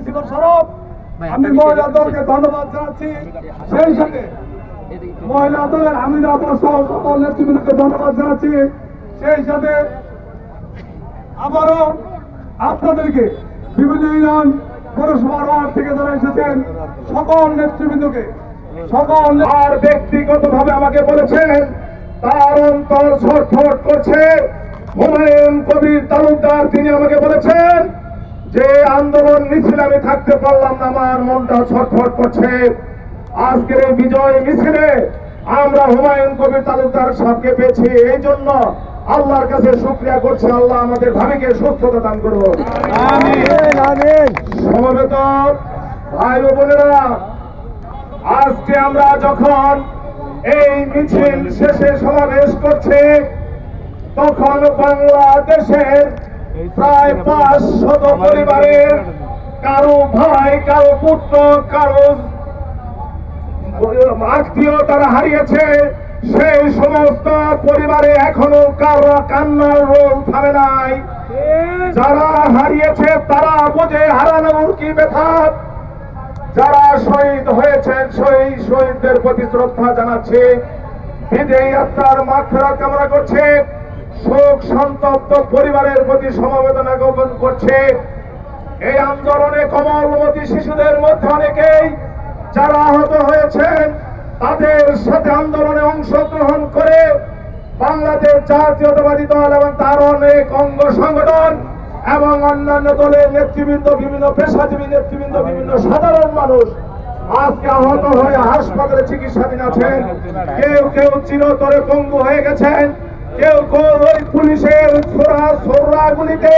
ছিল স্বরূপ আমি মহিলা দলকে ধন্যবাদ জানাচ্ছি। সেই সাথে মহিলা দলের হামিদা আপা সহ সকল নেতৃবৃন্দকে ধন্যবাদ জানাচ্ছি। সেই সাথে আবারও আপনাদেরকে বিভিন্ন ইউনিয়ন পৌরসভার ওয়ার্ড থেকে যারা এসেছেন সকল নেতৃবৃন্দকে সকল আর ব্যক্তিগতভাবে আমাকে বলেছেন তার অন্তর ছটফট করছে। হুমায়ুন কবির তালুকদার তিনি আমাকে বলেছেন যে আন্দোলন মিছিল আমি থাকতে পারলাম না, আমার মনটা ছটফট করছে। আজকের এই বিজয় মিছিলে আমরা হুমায়ুন কবির তালুকদার সাহেবকে পেয়েছি, এই জন্য আল্লাহর কাছে শুকরিয়া করছি। আল্লাহ আমাদের ভাবিকে সুস্থতা দান করুন। সমবেত ভাই ও বোনেরা, আজকে আমরা যখন এই মিছিল শেষে সমাবেশ করছি তখন বাংলাদেশের প্রায় 500 পরিবারের কারো ভাই, কারো পুত্র, কারো আত্মীয় তারা হারিয়েছে। সেই সমস্ত পরিবারে এখনো কারো কান্নার রোল থামে নাই। যারা হারিয়েছে তারা বোঝে হারানোর কি ব্যথা। যারা শহীদ হয়েছেন শহীদদের প্রতি শ্রদ্ধা জানাচ্ছে, বিদেয়ী আত্মার মাগফিরাত কামনা করছে, শোক সন্তপ্ত পরিবারের প্রতি সমবেদনা জ্ঞাপন করছে। এই আন্দোলনে কমলমতি শিশুদের মধ্যে অনেকেই যারা আহত হয়েছেন তাদের সাথে আন্দোলনে অংশগ্রহণ করে বাংলাদেশ জাতীয়তাবাদী দল এবং তার অনেক অঙ্গ সংগঠন এবং অন্যান্য দলের নেতৃবৃন্দ, বিভিন্ন পেশাজীবী নেতৃবৃন্দ, বিভিন্ন সাধারণ মানুষ আজকে আহত হয়ে হাসপাতালে চিকিৎসাধীন আছেন। কেউ কেউ চিরতরে পঙ্গু হয়ে গেছেন, কেউ কেউ ওই পুলিশের ছোড়া গুলিতে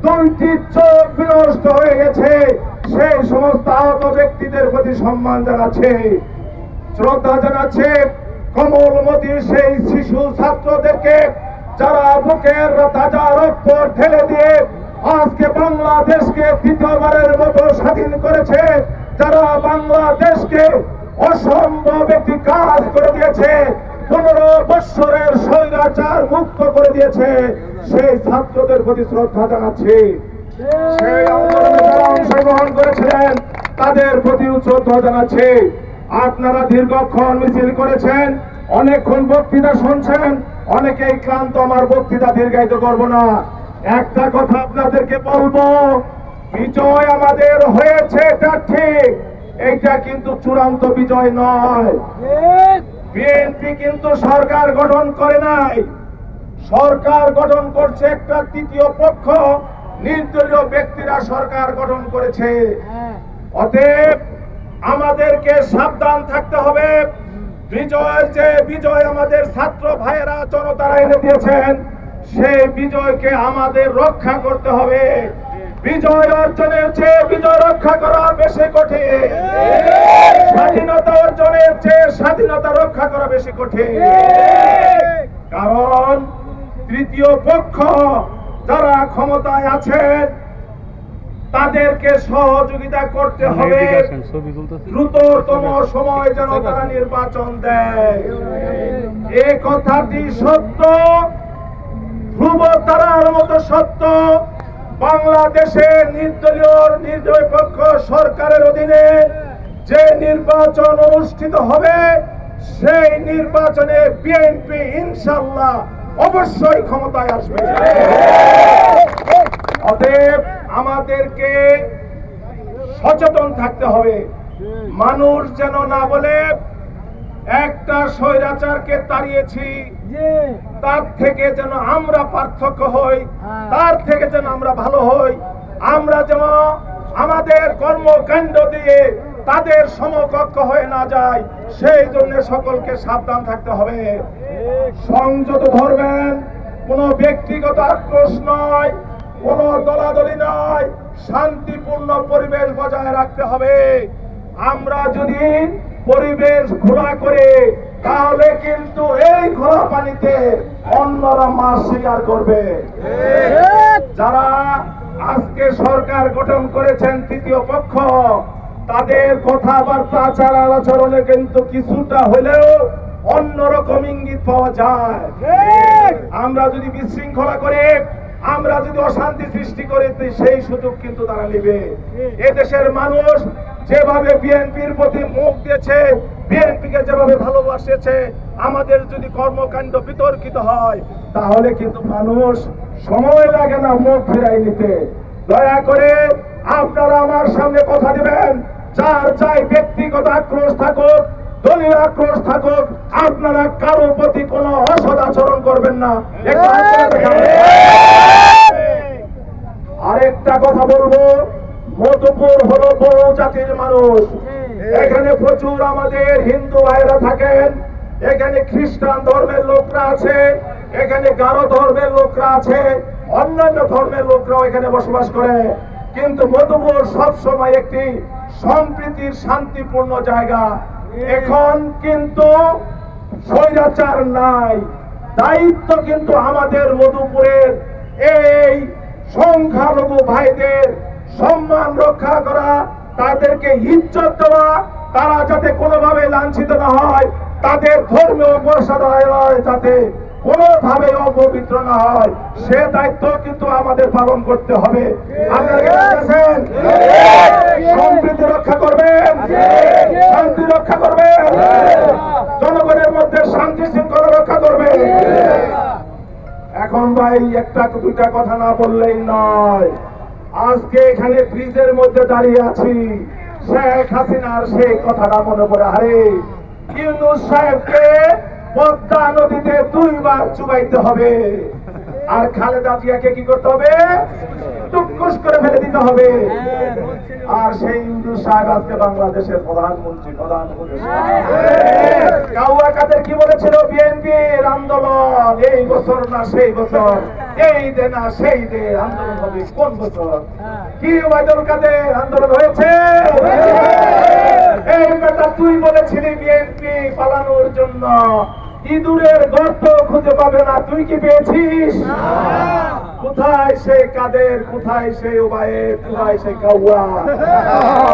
2টি চোখ বিনষ্ট হয়ে গেছে। সেই সমস্ত আহত ব্যক্তিদের প্রতি সম্মান জানাচ্ছে, শ্রদ্ধা জানাচ্ছে। কমলমতি সেই শিশু ছাত্রদেরকে যারা বুকের তাজা রক্ত ঢেলে দিয়ে আজকে বাংলাদেশকে দ্বিতীয়বারের মতো স্বাধীন করেছে, যারা বাংলাদেশকে অসম্ভব একটি কাজ করে দিয়েছে, 15 বৎসরের স্বৈরাচার মুক্ত করে দিয়েছে, সেই ছাত্রদের প্রতি শ্রদ্ধা জানাচ্ছি। সেই আন্দোলনে যারা অংশগ্রহণ করেছিলেন তাদের প্রতি শ্রদ্ধা জানাচ্ছি। আপনারা দীর্ঘক্ষণ মিছিল করেছেন, অনেকক্ষণ বক্তৃতা শুনছেন, অনেকেই ক্লান্ত। আমার বক্তৃতা দীর্ঘায়িত করব না, একটা কথা আপনাদেরকে বলবো, বিজয় আমাদের হয়েছে এটা ঠিক, এইটা কিন্তু চূড়ান্ত বিজয় নয়। বিএনপি কিন্তু সরকার গঠন করে নাই, সরকার গঠন করছে একটা তৃতীয় পক্ষ, নির্দলীয় ব্যক্তিরা সরকার গঠন করেছে। অতএব আমাদেরকে সাবধান থাকতে হবে। বিজয়ের যে বিজয় আমাদের ছাত্র ভাইয়েরা জনতারা এনে দিয়েছেন, সেই বিজয়কে আমাদের রক্ষা করতে হবে। বিজয় অর্জনের চেয়ে বিজয় রক্ষা করা বেশি কঠিন, স্বাধীনতা অর্জনের চেয়ে স্বাধীনতা রক্ষা করা বেশি কঠিন। কারণ তৃতীয় পক্ষ যারা ক্ষমতায় আছেন তাদেরকে সহযোগিতা করতে হবে, দ্রুততম সময় যেন তারা নির্বাচন দেয়। এই কথাটি সত্য, ধ্রুব তারার মতো সত্য। বাংলাদেশে নির্দলীয় পক্ষ সরকারের অধীনে যে নির্বাচন অনুষ্ঠিত হবে, সেই নির্বাচনে বিএনপি ইনশাআল্লাহ অবশ্যই ক্ষমতায় আসবে। অতএব আমাদেরকে সচেতন থাকতে হবে, মানুষ যেন না বলে একটা স্বৈরাচারকে তাড়িয়েছি, তার থেকে যেন আমরা পার্থক্য হই, তার থেকে যেন আমরা ভালো হই, আমরা যেন আমাদের কর্মকাণ্ড দিয়ে তাদের সমকক্ষ হয়ে না যায়, সেই জন্য সকলকে সাবধান থাকতে হবে। সংযত ধরবেন, কোন ব্যক্তিগত আক্রোশ নয়, কোন দলাদলি নয়, শান্তিপূর্ণ পরিবেশ বজায় রাখতে হবে। আমরা যদি পরিবেশ ঘোলা করে তাহলে কিন্তু এই ঘোলা পানিতে অন্যরা মাছ শিকার করবে। যারা আজকে সরকার গঠন করেছেন তৃতীয় পক্ষ, তাদের কথাবার্তা আচার আচরণে কিন্তু কিছুটা হলেও অন্যরকম ইঙ্গিত পাওয়া যায়। আমরা যদি বিশৃঙ্খলা করে আমরা যদি অশান্তি সৃষ্টি করি সেই সুযোগ কিন্তু তারা নেবে। এদেশের মানুষ যেভাবে বিএনপির প্রতি মুখ দিয়েছে, বিএনপিকে যেভাবে ভালোবাসেছে, আমাদের যদি কর্মকাণ্ড বিতর্কিত হয় তাহলে কিন্তু মানুষ সময় লাগে না মুখ ফিরাই নিতে। দয়া করে আপনারা আমার সামনে কথা দিবেন, যার চাই ব্যক্তিগত আক্রোশ থাকুক, দলীয় আক্রোশ থাকুক, আপনারা কারো প্রতি কোনো অসদাচরণ করবেন না। আরেকটা কথা বলবো, মধুপুর হলো বহু জাতির মানুষ। এখানে প্রচুর আমাদের হিন্দু ভাইরা থাকেন, এখানে খ্রিস্টান ধর্মের লোকরা আছে, এখানে গারো ধর্মের লোকরা আছে, অন্যান্য ধর্মের লোকরাও এখানে বসবাস করে। কিন্তু মধুপুর সবসময় একটি সম্প্রীতির শান্তিপূর্ণ জায়গা। এখন কিন্তু স্বৈরাচার নাই, দায়িত্ব কিন্তু আমাদের মধুপুরের এই সংখ্যালঘু ভাইদের সম্মান রক্ষা করা, তাদেরকে ইজ্জত দেওয়া, তারা যাতে কোনোভাবে লাঞ্ছিত না হয়, তাদের ধর্মীয় মর্যাদায় যাতে কোনোভাবে অপবিত্র না হয়, সে দায়িত্ব কিন্তু আমাদের পালন করতে হবে। আপনারা আছেন, সম্প্রীতি রক্ষা করবেন, শান্তি রক্ষা করবেন, জনগণের মধ্যে শান্তি শৃঙ্খলা রক্ষা করবেন। এখন ভাই একটা দুইটা কথা না বললেই নয়। আজকে এখানে ব্রিজের মধ্যে দাঁড়িয়ে আছি, শেখ হাসিনার সেই কথাটা মনে পড়ে। আরে ইউনূস সাহেবকে পদ্মা নদীতে 2 বার চুবাইতে হবে, আর খালেদা জিয়াকে কি করতে হবে? টুকুস করে ফেলে দিতে হবে। আর সেই ইউনূস সাহেব আজকে বাংলাদেশের প্রধানমন্ত্রী। কাউয়া কাদের কি বলেছিল? বিএনপির আন্দোলন এই বছর না সেই বছর, এই দে না সেই দে, আন্দোলন হবে কোন বছর? কি ওবায়দুল কাদের আন্দোলন হয়েছে? এই বেটা তুই বলেছিলি বিএনপি পালানোর জন্য ইঁদুরের গর্ত খুঁজে পাবে না, তুই কি পেয়েছিস? কোথায় সেই কাদের, কোথায় সেই ওবায়েদ, কোথায় সেই কাউয়া,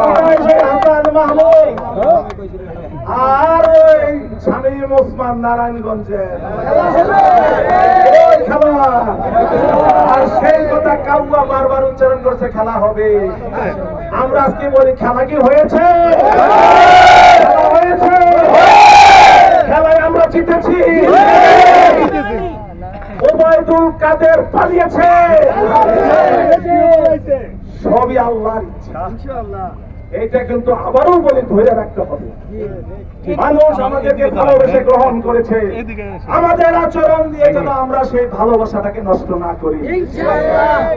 কোথায় সেই হাসান মাহমুদ, আর ওই শামীম ওসমান নারায়ণগঞ্জে খেলা? আর সেই কথা কাউয়া বারবার উচ্চারণ করছে, খেলা হবে। আমরা আজকে বলি খেলা কি হয়েছে? খেলা হয়েছে, খেলায় আমরা জিতেছি। ওবায়দুল কাদের পালিয়েছে, সবই আল্লাহর ইচ্ছা। এইটা কিন্তু আবারও বলে ধরে রাখতে হবে। মানুষ আমাদেরকে ভালোবেসে গ্রহণ করেছে, আমাদের আচরণ দিয়ে যেন আমরা সেই ভালোবাসাটাকে নষ্ট না করি।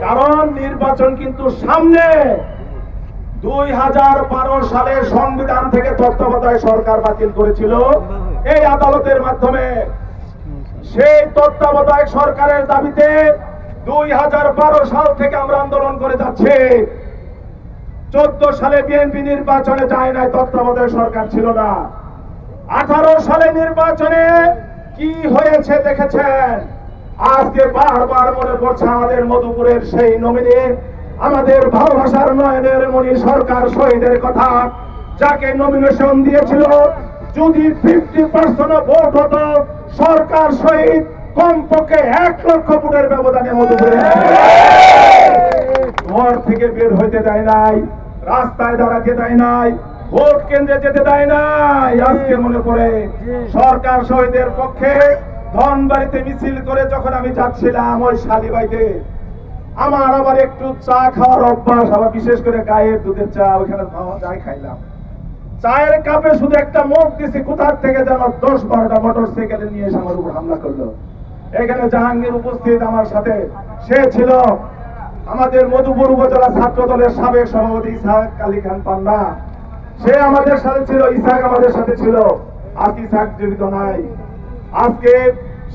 কারণ নির্বাচন কিন্তু সামনে। 2012 সালের সংবিধান থেকে তত্ত্বাবধায়ক সরকার বাতিল করেছিল এই আদালতের মাধ্যমে। সেই তত্ত্বাবধায়ক সরকারের দাবিতে 2012 সাল থেকে আমরা আন্দোলন করে যাচ্ছি। 14 সালে বিএনপি নির্বাচনে যায় নাই, তত্ত্বাবধায়ক সরকার ছিল না। 18 সালে নির্বাচনে কি হয়েছে দেখেছেন। আজকে বারবার মনে পড়ছে আমাদের মধুপুরের সেই নমিনি, আমাদের ভালোবাসার নয়নের মণি সরকার শহীদের কথা, যাকে নমিনেশন দিয়েছিল। যদি 50% ভোট হতো, সরকার শহীদ কমপক্ষে 1 লক্ষ ভোটের ব্যবধানে মধুপুরে ঘর থেকে বের হইতে দেয় নাই, রাস্তায় দাঁড়াতে দেয় নাই, ভোট কেন্দ্রে যেতে দেয় নাই। আজকে মনে পড়ে সরকার শহীদের পক্ষে ধনবাড়িতে মিছিল করে যখন আমি যাচ্ছিলাম ওই শালিবাইতে, আমার আবার একটু চা খাওয়ার অভ্যাস, আবার বিশেষ করে গায়ের দুধের চা, ওইখানে চাই খাইলাম। চায়ের কাপে শুধু একটা মুখ দিছি, কোথার থেকে যেন 10-12টা মোটর সাইকেলে নিয়ে এসে আমার উপর হামলা করলো। এখানে জাহাঙ্গীর উপস্থিত আমার সাথে, সে ছিল আমাদের মধুপুর উপজেলা ছাত্র দলের সাবেক সভাপতি ইসহাক আলী খান পান্না। সে আমাদের সাথে ছিল, ইসহাক আমাদের সাথে ছিল। আজকে ইসহাক জীবিত নাই। আজকে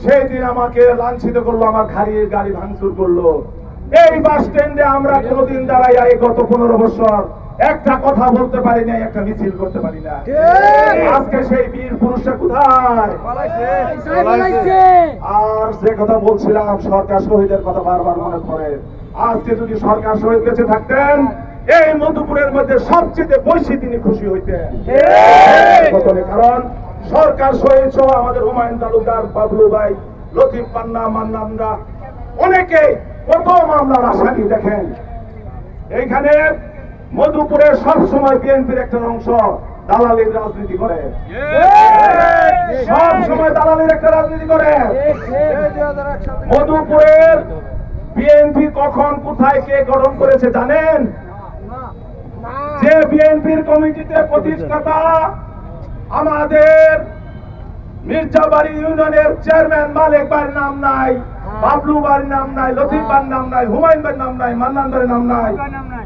সেই দিন আমাকে লাঞ্ছিত করলো, আমার গাড়ি ভাঙচুর করলো। এই বাস স্ট্যান্ডে আমরা কোনোদিন দাঁড়াই গত 15 বছর একটা কথা বলতে পারি না, একটা মিছিল করতে পারি না। আজকে সেই বীর পুরুষরা কোথায়? আর যে কথা বলছিলাম, সরকার শহীদের কথা বারবার মনে পড়ে। আজকে যদি সরকার শহীদ বেঁচে থাকতেন, এই মধুপুরের মধ্যে সবচেয়ে বেশি তিনি খুশি হইতেন। কারণ সরকার শহীদ সহ আমাদের হুমায়ুন তালুকদার, বাবলু ভাই, লতিফ পান্না, মান্নানরা, অনেকেই কত মামলার আসামি দেখেন। এইখানে মধুপুরে সবসময় বিএনপির একটা অংশ দালালির রাজনীতি করে, সব সময় দালালির একটা রাজনীতি করে। মধুপুরের বিএনপি কখন কোথায় কে গঠন করেছে জানেন? যে বিএনপির কমিটিতে প্রতিষ্ঠাতা আমাদের মির্জাবাড়ি ইউনিয়নের চেয়ারম্যান মালিক বাড়ির নাম নাই, বাবলু বাড়ির নাম নাই, লতিফ বাড়ির নাম নাই, হুমায়ুন বাড়ির নাম নাই, মান্নান বাড়ির নাম নাই,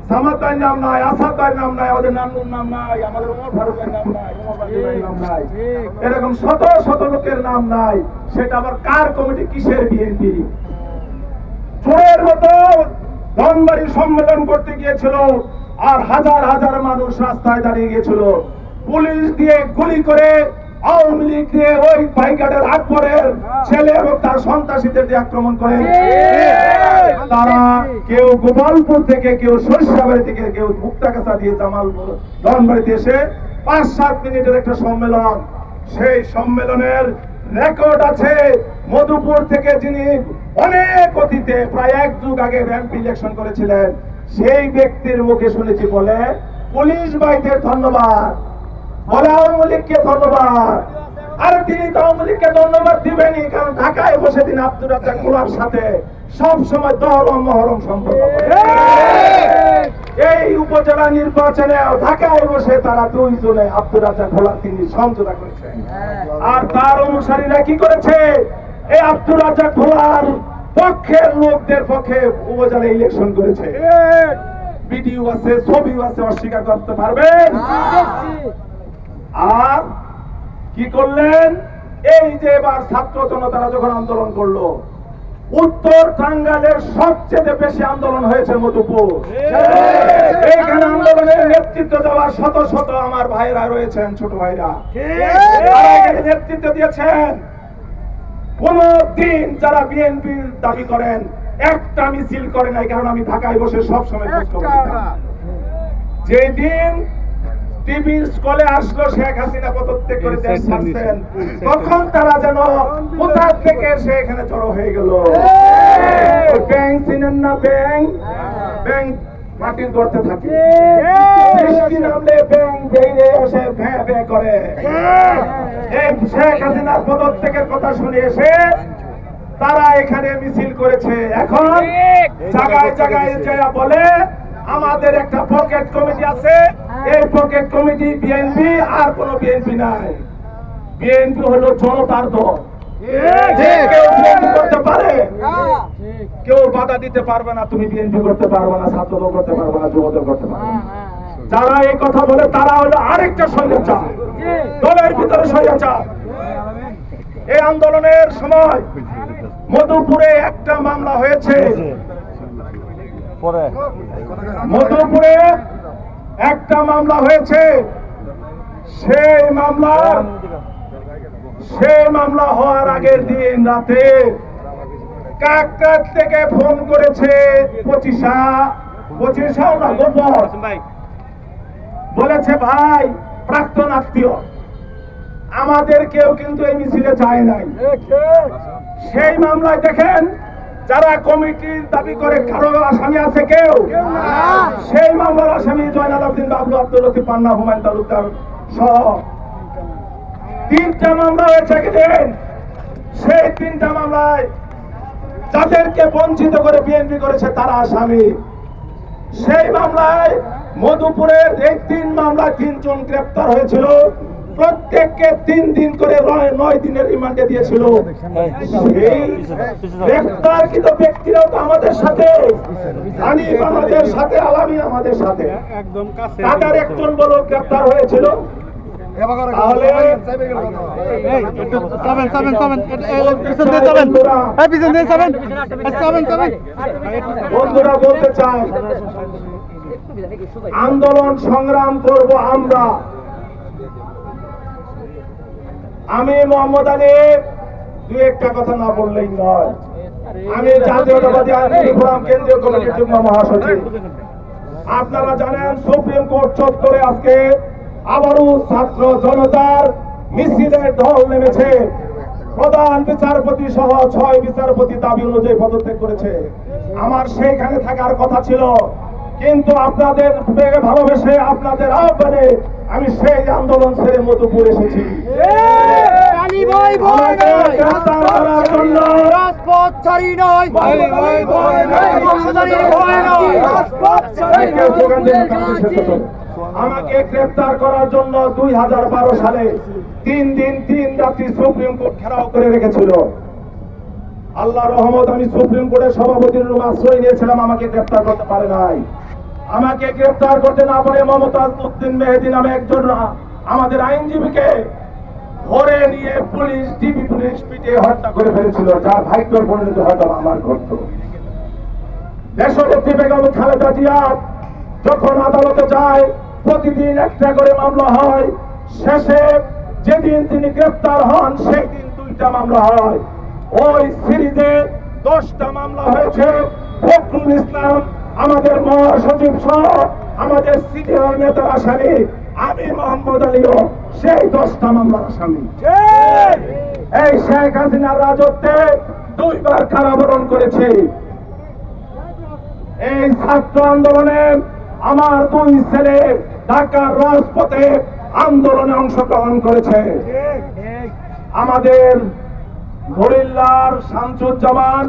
সামাদ বাড়ির নাম নাই, আসাদ বাড়ির নাম নাই, আমাদের নানুর নাম নাই, আমাদের ওমর ফারুকের নাম নাই, ওমর বাড়ির নাম নাই, এরকম শত শত লোকের নাম নাই। সেটা আবার কার কমিটি, কিসের বিএনপি? চোরের মতো ধনবাড়ি সম্মেলন করতে গিয়েছিল আর হাজার হাজার মানুষ রাস্তায় দাঁড়িয়ে গিয়েছিল। পুলিশ দিয়ে গুলি করে, আওয়ামী লীগ দিয়ে ওই বাইকাটের আকবরের ছেলে এবং তার সন্ত্রাসীদের দিয়ে আক্রমণ করে। তারা কেউ গোপালপুর থেকে, কেউ সরিষাবাড়ি থেকে, কেউ মুক্তাগাছা দিয়ে জামালপুর ধনবাড়িতে এসে 5-7 মিনিটের একটা সম্মেলন। সেই সম্মেলনের রেকর্ড আছে। মধুপুর থেকে যিনি অনেক অতীতে প্রায় 1 যুগ আগে এমপি ইলেকশন করেছিলেন, সেই ব্যক্তির মুখে শুনেছি বলে পুলিশ ভাইদের ধন্যবাদ, বলে আওয়ামী লীগকে ধন্যবাদ। আর তিনি তো আওয়ামী লীগকে ধন্যবাদ দিবেনই, কারণ ঢাকায় বসে তিনি আব্দুর রাজ্জাক ভোলার সাথে সব সময় দহরম মহরম সম্পর্ক। এই উপজেলা নির্বাচনে ঢাকায় বসে তারা 2 জনে আব্দুর রাজ্জাক ভোলার তিনি সমঝোতা করেছেন। আর তার অনুসারীরা কি করেছে? এই আব্দুর রাজ্জাক ভোলার পক্ষের লোকদের পক্ষে উপজেলা ইলেকশন করেছে। ভিডিও আছে, ছবিও আছে, অস্বীকার করতে পারবেন? আর কি করলেন? এই যে এবার ছাত্র জনতারা যখন আন্দোলন করলো, উত্তর টাঙ্গাইলের সবচেয়ে বেশি আন্দোলন হয়েছে মধুপুর। এইখানে আন্দোলনের নেতৃত্ব দেওয়া শত শত আমার ভাইরা রয়েছেন, ছোট ভাইরা, তারা এখানে নেতৃত্ব দিয়েছেন। কোন দিন যারা বিএনপি দাবি করেন একটা মিছিল করে নাই, কারণ আমি ঢাকায় বসে সবসময় খোঁজ খবর নিতাম। যেদিন টিভি স্কলে আসলো শেখ হাসিনা পদত্যাগ করে দেশ ছাড়ছেন, তখন তারা যেন কোথা থেকে সে এখানে জড়ো হয়ে গেল। ব্যাংক চিনেন না? ব্যাংক ব্যাংক মাটির গর্তে থাকে, বৃষ্টি নামলে ব্যাংক বেরিয়ে এসে ভ্যাঁ ভ্যাঁ করে। শেখ হাসিনার পদত্যাগের কথা শুনে এসে তারা এখানে মিছিল করেছে। এখন জায়গায় জায়গায় যারা বলে আমাদের একটা পকেট কমিটি আছে, এই পকেট কমিটি বিএনপি, আর কোন বিএনপি নাই। বিএনপি হলো জনতার দল। কেউ বিএনপি করতে পারে, কেউ বাধা দিতে পারবে না। তুমি বিএনপি করতে পারবে না, ছাত্রদল করতে পারবে না, যুবদল করতে পারবে না। যারা এই কথা বলে তারা হলো আরেকটা স্বৈরাচার, দলের ভিতরে স্বৈরাচার। এই আন্দোলনের সময় মধুপুরে একটা মামলা হয়েছে, মধুপুরে একটা মামলা হয়েছে। সেই মামলা হওয়ার আগের দিন রাতে কাকরাত থেকে ফোন করেছে 25 না গোপন, বলেছে ভাই প্রাক্তন আত্মীয়, আমাদের কেউ কিন্তু এই মিছিলে যায় নাই। সেই মামলায় দেখেন যারা কমিটির দাবি করে কারো আসামি আছে কেউ? সেই মামলার আসামি জয়নাল আবেদিন, বাবলু, আব্দুল লতিফ, পান্না, হুমায়ুন তালুকদার সহ 3টা মামলা হয়েছে। সেই 3টা মামলায় যাদেরকে বঞ্চিত করে বিএনপি করেছে তারা আসামি। সেই মামলায় মধুপুরের এই 3 মামলায় 3 জন গ্রেপ্তার হয়েছিল। প্রত্যেককে 3 দিন করে 9 দিনের রিমান্ডে দিয়েছিল। সেই গ্রেপ্তারকৃত ব্যক্তিরাও তো আমাদের সাথে, হানিফ আমাদের সাথে, আলামী আমাদের সাথে, তাদের একজন বলো গ্রেপ্তার হয়েছিল। তাহলে বন্ধুরা বলতে চাই, আন্দোলন সংগ্রাম করব আমরা। আমি মোহাম্মদ আলী 2-1টা কথা না বললেই নয়। আমি জাতীয়তাবাদী আইনজীবী ফোরাম কেন্দ্রীয় কমিটির যুগ্ম মহাসচিব। আপনারা জানেন সুপ্রিম কোর্ট চত্বরে আজকে আবারও ছাত্র জনতার মিছিলের ঢল নেমেছে। প্রধান বিচারপতি সহ 6 বিচারপতি দাবি অনুযায়ী পদত্যাগ করেছে। আমার সেইখানে থাকার কথা ছিল, কিন্তু আপনাদের ভালোবেসে আপনাদের আহ্বানে আমি সেই আন্দোলন ছেড়ে মধুপুর এসেছি। আমাকে গ্রেফতার করার জন্য 2012 সালে 3 দিন 3 রাত্রি সুপ্রিম কোর্ট ঘেরাও করে রেখেছিল। আল্লাহ রহমত, আমি সুপ্রিম কোর্টের সভাপতির রুম আশ্রয় নিয়েছিলাম, আমাকে গ্রেফতার করতে পারে নাই। আমাকে গ্রেফতার করতে না পারে মমতাজ উদ্দিন মেহেদী নামে একজন আমাদের আইনজীবীকে ধরে নিয়ে পুলিশ ডিবি পুলিশ পিটিয়ে হত্যা করে ফেলেছিল, যার ভাগ্যের পরিণতি হয়তো আমার ঘটত। দেশনেত্রী বেগম খালেদা জিয়া যখন আদালতে যায়, প্রতিদিন একটা করে মামলা হয়। শেষে যেদিন তিনি গ্রেফতার হন সেই দিন 2টা মামলা হয়। ওই সিরিজে 10টা মামলা হয়েছে। ফখরুল ইসলাম, আমাদের মহাসচিব সহ আমাদের সিনিয়র নেতার আসামি, আমি মোহাম্মদ আলীও সেই 10টা মামলার আসামি। এই শেখ হাসিনার রাজত্বে 2বার কারাবরণ করেছি। এই ছাত্র আন্দোলনে আমার 2 ছেলে ঢাকার রাজপথে আন্দোলনে অংশগ্রহণ করেছে। আমাদের মরিল্লার শামসুজ্জামান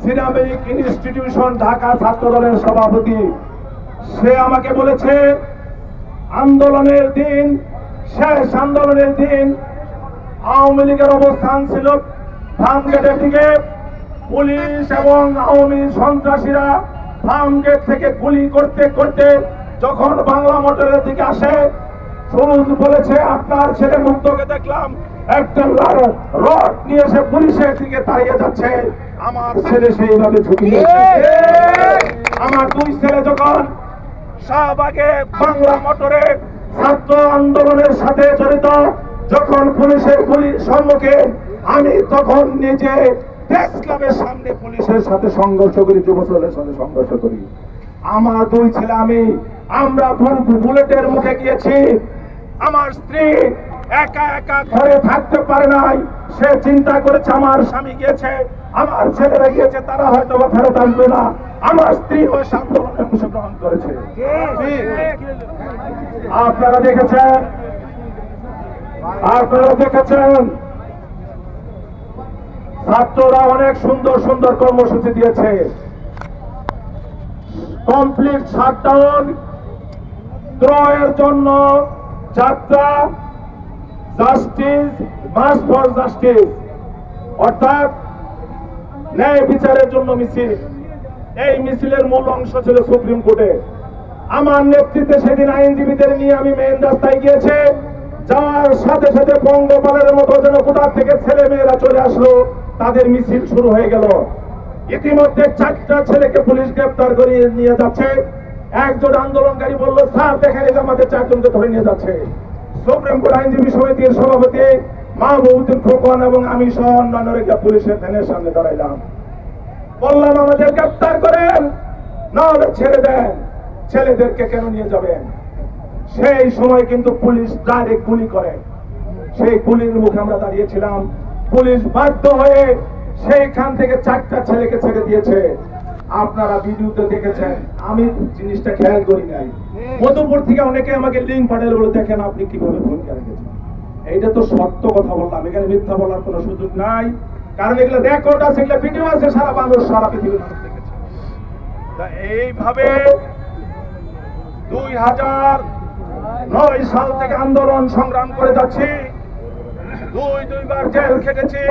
সিরামিক ইনস্টিটিউশন ঢাকা ছাত্র দলের সভাপতি, সে আমাকে বলেছে আন্দোলনের দিন, শেষ আন্দোলনের দিন আওয়ামী লীগের অবস্থান ছিল ফার্মগেটের দিকে। পুলিশ এবং আওয়ামী সন্ত্রাসীরা ফার্মগেট থেকে গুলি করতে করতে যখন বাংলা মোটরের দিকে আসে, সুরজ বলেছে আপনার ছেলে মুক্তকে দেখলাম একটা রড নিয়ে এসে পুলিশের দিকে তাড়িয়ে যাচ্ছে। আমার ছেলে সেইভাবে ঝুঁকি নিয়েছে। আমার 2 ছেলে যখন শাহবাগে বাংলা মোটরে ছাত্র আন্দোলনের সাথে জড়িত, যখন পুলিশের গুলির সম্মুখে আমি তখন নিজে প্রেস ক্লাবের সামনে পুলিশের সাথে সংঘর্ষ করি, যুবদলের সাথে সংঘর্ষ করি। আমার 2 ছেলে আমরা বুলেটের মুখে গিয়েছি। আমার স্ত্রী একা একা ঘরে থাকতে পারে নাই, সে চিন্তা করেছে আমার স্বামী গিয়েছে, আমার ছেলেরা গিয়েছে, তারা হয়তো ফেরত আসবে না। আমার স্ত্রী ওই আন্দোলনে অংশগ্রহণ করেছে। আপনারা দেখেছেন ছাত্ররা অনেক সুন্দর সুন্দর কর্মসূচি দিয়েছে। কমপ্লিট শাটডাউন, ত্রয়ের জন্য যাত্রা, জাস্টিস, মার্চ ফর জাস্টিস, অর্থাৎ ন্যায় বিচারের জন্য মিছিল। এই মিছিলের মূল অংশ ছিল সুপ্রিম কোর্টে। আমার নেতৃত্বে সেদিন আইনজীবীদের নিয়ে আমি মেইন রাস্তায় গিয়েছে। যাওয়ার সাথে সাথে বঙ্গপালের মতো যেন কোথার থেকে ছেলে মেয়েরা চলে আসলো, তাদের মিছিল শুরু হয়ে গেল। ইতিমধ্যে 4টা ছেলেকে পুলিশ গ্রেফতার করে নিয়ে যাচ্ছে। একজন আন্দোলনকারী বলল, স্যার দেখেন এই যে আমাদের 4 জনকে ধরে নিয়ে যাচ্ছে। সুপ্রিম কোর্ট আইনজীবী সমিতির সভাপতি মাহবুবুদ্দিন খোকন এবং আমি সহ অন্যান্যরা পুলিশের ভ্যানের সামনে দাঁড়াইলাম। বললাম আমাদের গ্রেফতার করেন, না হলে ছেড়ে দেন, ছেলেদেরকে কেন নিয়ে যাবেন? সেই সময় কিন্তু পুলিশ ডাইরেক্ট গুলি করে। সেই গুলির মুখে আমরা দাঁড়িয়েছিলাম। পুলিশ বাধ্য হয়ে সেইখান থেকে 4টা ছেলেকে ছেড়ে দিয়েছে। আপনারা ভিডিওতে দেখেছেন, আমি জিনিসটা খেয়াল করি নাই। মধুপুর থেকে অনেকে আমাকে লিঙ্ক পাঠালে বলে, দেখেন আপনি কিভাবে ভূমিকা রেখেছেন। এইটা তো সত্য কথা বললাম, এখানে মিথ্যা বলার কোনো সুযোগ নাই, কারণ এগুলো রেকর্ড আছে, এগুলো ভিডিও আছে, সারা মানুষ, সারা পৃথিবীর মানুষ দেখেছে। এইভাবে 2009 সাল থেকে আন্দোলন সংগ্রাম করে যাচ্ছি। 2বার জেল খেটেছি,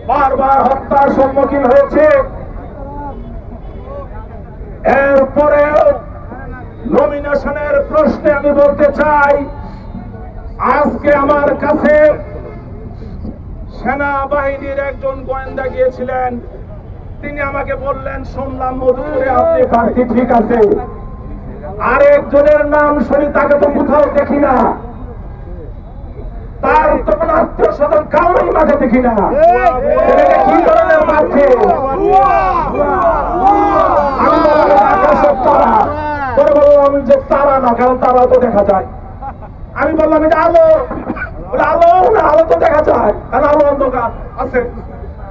বারবার হত্যার সম্মুখীন হয়েছে। এরপরেও নমিনেশনের প্রশ্নে আমি বলতে চাই, আজকে আমার কাছে সেনাবাহিনীর একজন গোয়েন্দা গিয়েছিলেন। তিনি আমাকে বললেন, শুনলাম মধুপুরে আপনি প্রার্থী, ঠিক আছে। আরেকজনের নাম শুনি, তাকে তো কোথাও দেখি না, তার তো কোনো আত্মীয় স্বজন কাউই মাঝে দেখি না। কি ধরনের প্রার্থী? তারা বললাম যে তারা না, কারণ তারা তো দেখা যায়। আমি বললাম এটা আলো। ওটা আলো না, আলো তো দেখা যায়, কারণ আলো অন্ধকার আছে।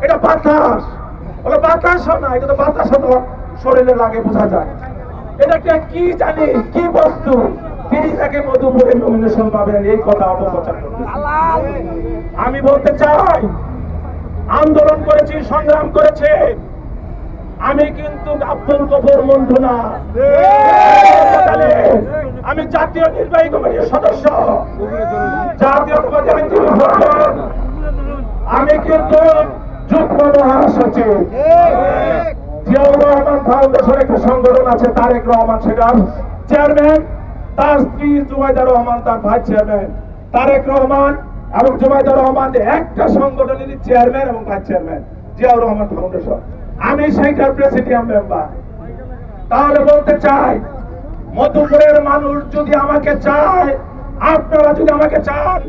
এটা বাতাস, ওটা বাতাসও না, এটা তো বাতাসও তো শরীরে লাগে, বোঝা যায়। এটাকে কি জানি কি বস্তু, তিনি তাকে মধুপুরে নমিনেশন পাবেন, এই কথা অপপ্রচার করবে। আমি বলতে চাই, আন্দোলন করেছি, সংগ্রাম করেছে, আমি কিন্তু আব্দুল গফুর মন্টু না, আমি জাতীয় নির্বাহী কমিটির সদস্য, জাতীয়তাবাদী আইনজীবী ফোরাম, আমি কিন্তু যুগ্ম মহাসচিব। জিয়াউর রহমান ফাউন্ডেশন একটা সংগঠন আছে, তারেক রহমান সেটার চেয়ারম্যান, তার স্ত্রী জুবাইদা রহমান তার ভাইস চেয়ারম্যান। তারেক রহমান এবং জুবাইদা রহমান একটা সংগঠনেরই চেয়ারম্যান এবং vice chairman, Ziaur Rahman foundation. আমি সেইটার প্রেসিডিয়াম মেম্বার। তাহলে বলতে চাই, মধুপুরের মানুষ যদি আমাকে চায়, আপনারা যদি আমাকে চান,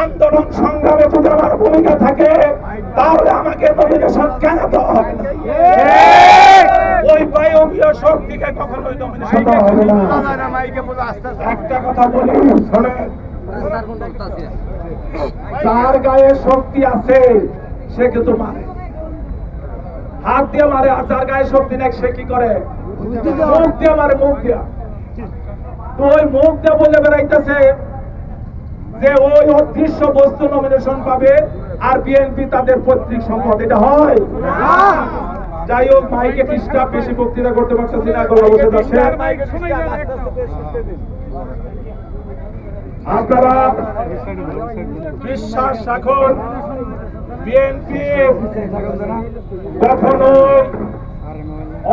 আন্দোলন সংগ্রামে যদি আমার ভূমিকা থাকে, তাহলে আমাকে নমিনেশন কেন দেওয়া হবে না? ওই বায়বীয় শক্তিকে কখনোই নমিনেশন দেওয়া হবে না। একটা কথা বলি, শোনেন, যার গায়ে শক্তি আছে সে কিন্তু মারে, হাত দিয়ে মারে। আর যার গায়ে শক্তি নেই সে কি করে? মুখ দিয়ে মারে, মুখ দিয়া। তো ওই মুখ দিয়ে বলে বেড়াইতেছে যে ওই অদৃশ্য বস্তু নমিনেশন পাবে আর বিএনপি তাদের পৈতৃক সম্পদ। এটা হয়? যাই হোক, মাইকে ডিস্টার্ব, বেশি বক্তৃতা করতে পারতেছি না, বসে যাচ্ছে। আপনারা বিশ্বাস রাখুন, বিএনপি কখনোই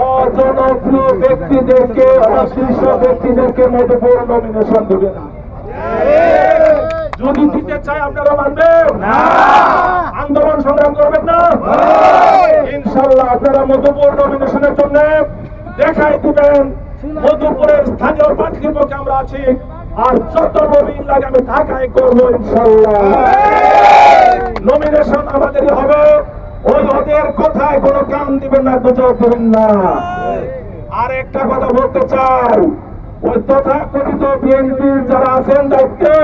অজনপ্রিয় ব্যক্তিদেরকে, অশীর্ষ ব্যক্তিদেরকে মধুপুর নমিনেশন দেবে না। যদি দিতে চাই আপনারা মানবেন না? আন্দোলন সংগ্রাম করবেন না? ইনশাল্লাহ আপনারা মধুপুর নমিনেশনের জন্য দেখাই দিবেন মধুপুরের স্থানীয় প্রার্থীর পক্ষে আমরা আছি। আর যত নবীন লাগে আমি ঢাকায় করবো ইনশাল্লাহ। নমিনেশন আমাদেরই হবে, ওই ওদের কথায় কোনো কান দিবেন না, গুজব দিবেন না। আর একটা কথা বলতে চাই, ওই তথাকথিত বিএনপির যারা আছেন দায়িত্বে,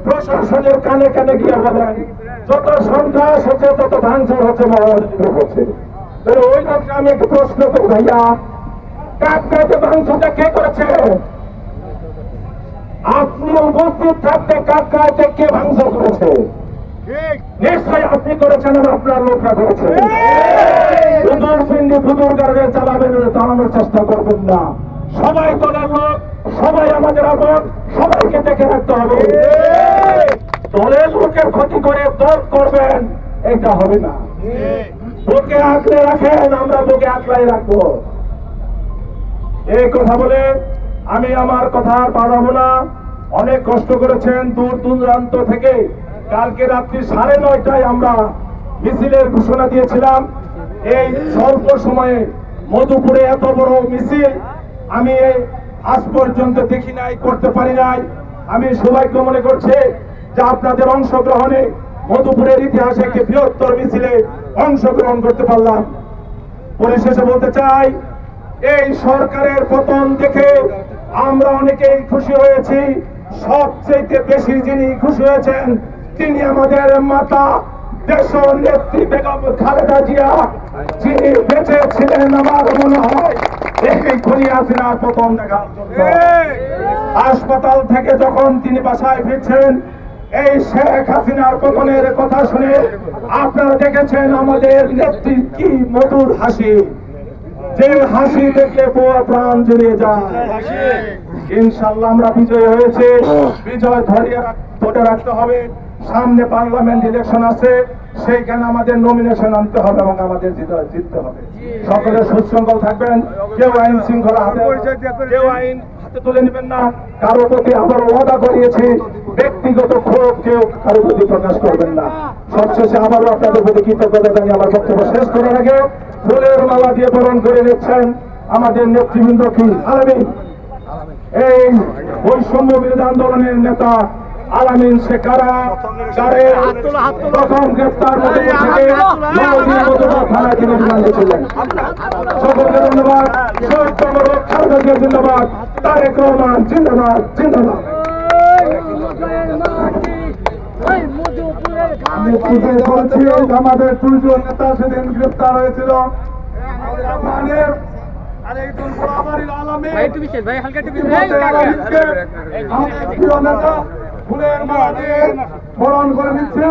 প্রশাসনের কানে কানে গিয়ে বলেন যত সন্ত্রাস হচ্ছে, তত ভাঙচুর হচ্ছে, মহারাষ্ট্র হচ্ছে। ওই লোকটা আমি একটু প্রশ্ন করি, ভাইয়া কাকরাইতে ভাঙচুরটা কে করেছে? আপনি উপস্থিত থাকতে কাকরাইতে কে ভাঙচুর করেছে? নিশ্চয়ই আপনি করেছেন, আপনার লোকরা করেছে। চালাবেন, চালানোর চেষ্টা করবেন না। সবাই দলের লোক, সবাই আমাদের আপন, সবাইকে দেখে রাখতে হবে। দলের লোকের ক্ষতি করে দল করবেন, এটা হবে না। বুকে আঁকড়ে রাখেন, আমরা বুকে আঁকড়াই রাখবো। এই কথা বলে আমি আমার কথা আর বাড়াবো না। অনেক কষ্ট করেছেন দূর দূরান্ত থেকে। কালকে রাত্রি 9:30টায় আমরা মিছিলের ঘোষণা দিয়েছিলাম। এই স্বল্প সময়ে মধুপুরে এত বড় মিছিল আমি আজ পর্যন্ত দেখি নাই, করতে পারি নাই। আমি সৌভাগ্য মনে করছি যে আপনাদের অংশগ্রহণে মধুপুরের ইতিহাসে একটি বৃহত্তর মিছিলে অংশগ্রহণ করতে পারলাম। পরিশেষে বলতে চাই, এই সরকারের পতন দেখে আমরা অনেকেই খুশি হয়েছি। সবচেয়ে বেশি যিনি খুশি হয়েছেন তিনি আমাদের মাতা দেশ নেত্রী বেগম খালেদা জিয়া, যিনি বেঁচে ছিলেন আমার মনে হয় এই খুনি হাসিনার পতন দেখার জন্য। হাসপাতাল থেকে যখন তিনি বাসায় ফিরছেন, এই শেখ হাসিনার পতনের কথা শুনে আপনারা দেখেছেন আমাদের নেত্রীর কি মধুর হাসি, যে হাসি দেখলে পুরো প্রাণ জুড়িয়ে যায়। ইনশাল্লাহ আমরা বিজয় হয়েছে, বিজয় ধরে রাখতে হবে। সামনে পার্লামেন্ট ইলেকশন আছে, সেইখানে আমাদের নমিনেশন আনতে হবে এবং আমাদের জিততে হবে। সকলে সুশৃঙ্খল থাকবেন, কেউ আইন শৃঙ্খলা কেউ আইন হাতে তুলে নেবেন না। কারো প্রতি আবার ওয়াদা করিয়েছি, ব্যক্তিগত ক্ষোভ কেউ কারো প্রতি প্রকাশ করবেন না। সবশেষে আবারও আপনাদের প্রতি কৃতজ্ঞতা জানিয়ে আমার বক্তব্য শেষ করার আগে ফুলের মালা দিয়ে বরণ করে নিচ্ছেন আমাদের নেতৃবৃন্দ কি আলামিন, এই বৈষম্য বিরোধী আন্দোলনের নেতা আলামিন শেখারা, যারে প্রথম গ্রেফতার থানায় তিনি রিমান্ডে ছিলেন। সকলকে ধন্যবাদ। জিন্দাবাদ। তারেক রহমান জিন্দাবাদ, জিন্দাবাদ। আমি বুঝতে পারছি আমাদের দুইজন নেতা সেদিন গ্রেপ্তার হয়েছিল। আমাদের আরেকজন গোলাবাড়ির আলমী, আমাদের প্রিয় নেতা ফুলের মালা দিয়ে বরণ করে নিচ্ছে।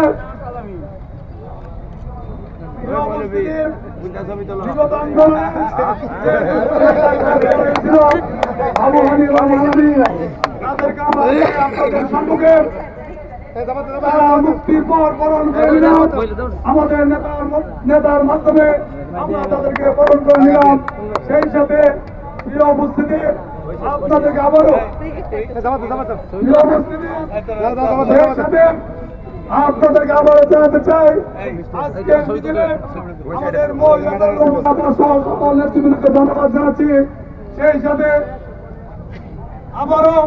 বিগত আন্দোলনে আবু হানিফ আল-মাদানী তাদেরকে আমরা আপনাদের সম্মুখে তারা মুক্তির পর বরণ করে নিলাম। আমাদের নেতার মাধ্যমে আমরা তাদেরকে বরণ করে নিলাম। সেই সাথে প্রিয় উপস্থিতি আপনাদেরকে আবারও প্রিয় উপস্থিতি সেই সাথে আপনাদেরকে আবারও জানাতে চাই, আজকে বিকেলে আমাদের মূল নেতা সহ সকল নেতৃবৃন্দকে ধন্যবাদ জানাচ্ছি। সেই সাথে আবারও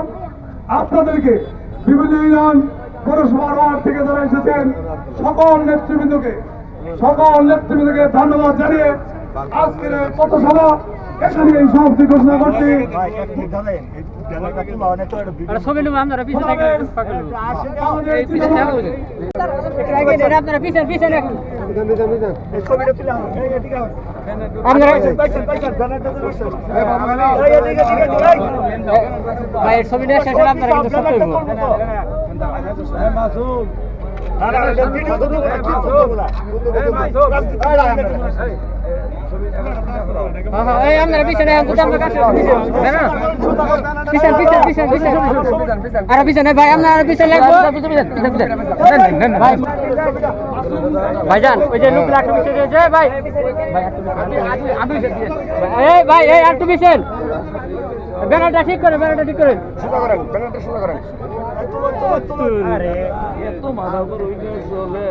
আপনাদেরকে বিভিন্ন ইউনিয়ন পৌরসভার ওয়ার্ড থেকে যারা এসেছেন সকল নেতৃবৃন্দকে ধন্যবাদ জানিয়ে আজকের পথসভা এখানে এই সমাপ্তি ঘোষণা করছি। আর পিছনে ভাই আপনার পিছনে লাগবো ভাইজান ওই যে লোক লাগবে পিছনে যে ভাই এই ভাই এই আর একটু পিছন ব্যানারটা ঠিক করে আরে এত মাথা উপর উঠে চলে